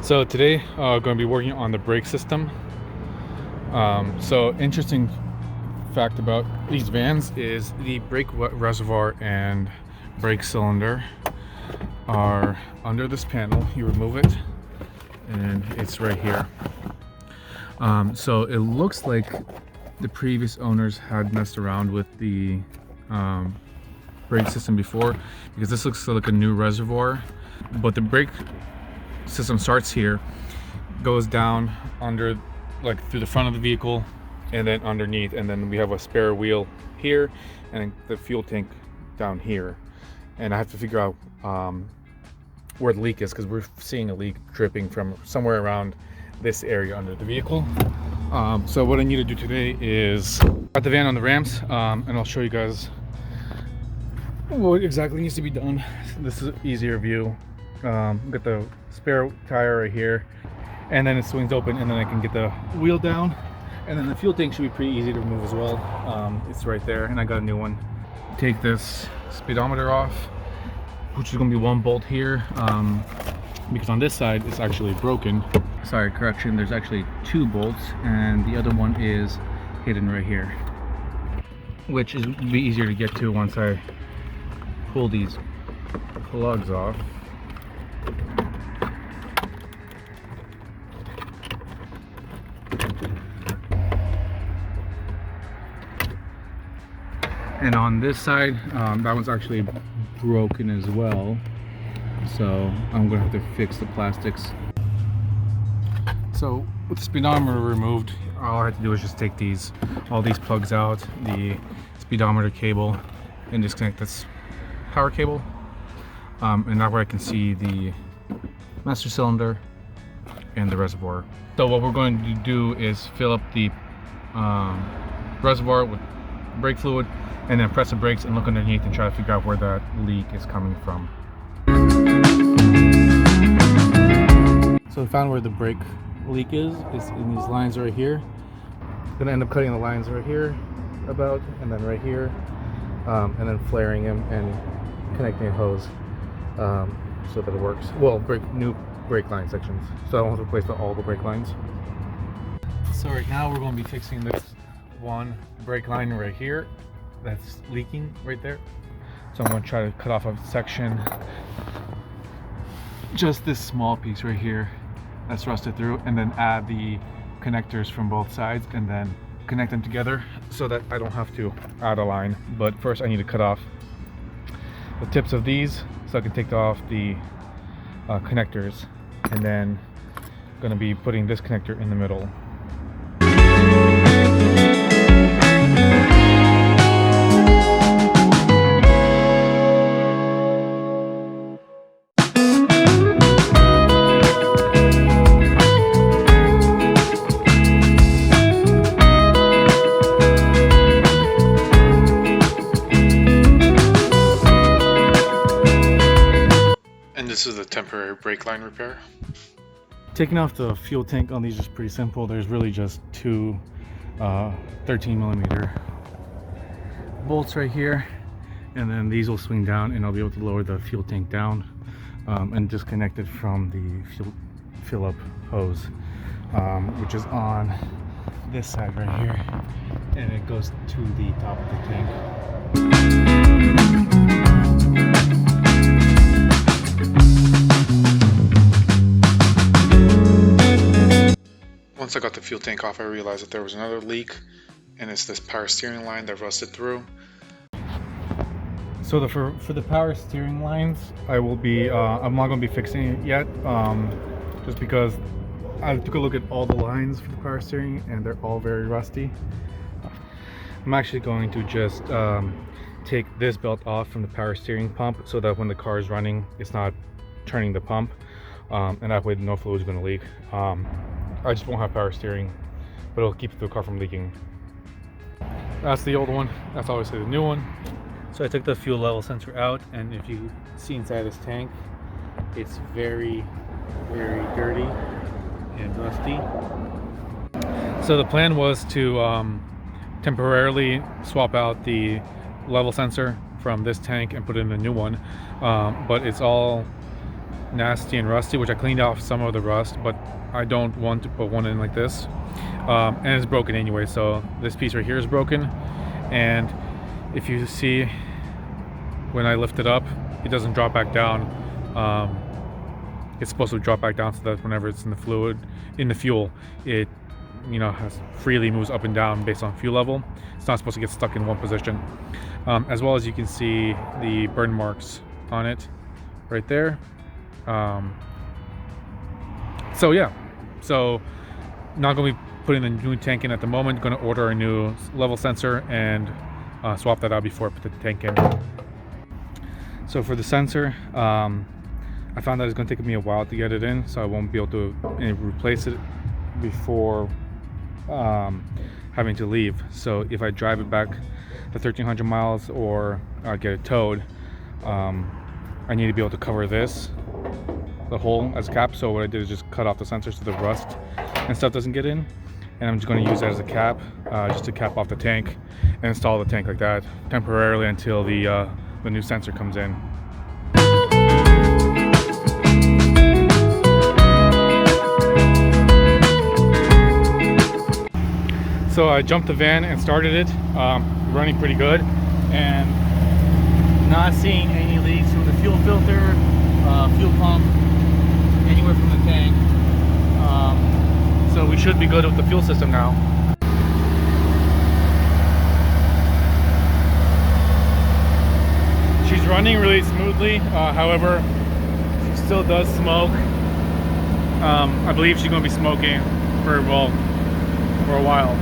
So today going to be working on the brake system. So interesting fact about these vans is the brake reservoir and brake cylinder are under this panel. You remove it and it's right here. So it looks like the previous owners had messed around with the brake system before, because this looks like a new reservoir, but the brake system starts here, goes down under, like through the front of the vehicle, and then underneath, and then we have a spare wheel here and the fuel tank down here. And I have to figure out where the leak is, because we're seeing a leak dripping from somewhere around this area under the vehicle. So what I need to do today is put the van on the ramps, and I'll show you guys what exactly needs to be done. This is an easier view. Get the spare tire right here, and then it swings open, and then I can get the wheel down, and then the fuel tank should be pretty easy to remove as well. It's right there, and I got a new one. Take this speedometer off, which is going to be one bolt here, because on this side it's actually broken. Sorry, correction, there's actually two bolts, and the other one is hidden right here, which is be easier to get to once I pull these plugs off. And on this side, that one's actually broken as well, so I'm gonna have to fix the plastics. So with the speedometer removed, all I have to do is just take all these plugs out, the speedometer cable, and disconnect this power cable, and that way I can see the master cylinder and the reservoir. So what we're going to do is fill up the reservoir with brake fluid, and then press the brakes and look underneath and try to figure out where that leak is coming from. So I found where the brake leak is. It's in these lines right here. I'm gonna end up cutting the lines right here about, and then right here, and then flaring them and connecting a hose so that it works. Well, new brake line sections, so I won't replace all the brake lines. So right now we're going to be fixing this one brake line right here that's leaking right there. So I'm going to try to cut off a section, just this small piece right here that's rusted through, and then add the connectors from both sides and then connect them together so that I don't have to add a line. But first I need to cut off the tips of these so I can take off the connectors, and then I'm going to be putting this connector in the middle. This is the temporary brake line repair. Taking off the fuel tank on these is pretty simple. There's really just two 13mm bolts right here, and then these will swing down, and I'll be able to lower the fuel tank down and disconnect it from the fuel fill-up hose, which is on this side right here, and it goes to the top of the tank. Once I got the fuel tank off, I realized that there was another leak, and it's this power steering line that rusted through. So for the power steering lines, I will be I'm not going to be fixing it yet, just because I took a look at all the lines for the power steering and they're all very rusty. I'm actually going to just take this belt off from the power steering pump so that when the car is running, it's not turning the pump, and that way no fluid is going to leak. I just won't have power steering, but it'll keep the car from leaking. That's the old one. That's obviously the new one. So I took the fuel level sensor out, and if you see inside this tank, it's very, very dirty and rusty. So the plan was to temporarily swap out the level sensor from this tank and put in a new one, but it's all nasty and rusty, which I cleaned off some of the rust, but I don't want to put one in like this. And it's broken anyway, so this piece right here is broken. And if you see, when I lift it up, it doesn't drop back down. It's supposed to drop back down so that whenever it's in the fuel, it freely moves up and down based on fuel level. It's not supposed to get stuck in one position. As well as you can see the burn marks on it right there. So yeah, so not going to be putting the new tank in at the moment. Going to order a new level sensor and swap that out before I put the tank in. So for the sensor, I found that it's going to take me a while to get it in, so I won't be able to replace it before having to leave. So if I drive it back the 1,300 miles or get it towed, I need to be able to cover the hole as a cap. So what I did is just cut off the sensor so the rust and stuff doesn't get in, and I'm just going to use that as a cap, just to cap off the tank and install the tank like that temporarily until the new sensor comes in. So I jumped the van and started it, running pretty good, and not seeing any leaks from the fuel filter, fuel pump, anywhere from the tank. So we should be good with the fuel system now. She's running really smoothly, however, she still does smoke. I believe she's going to be smoking for a while.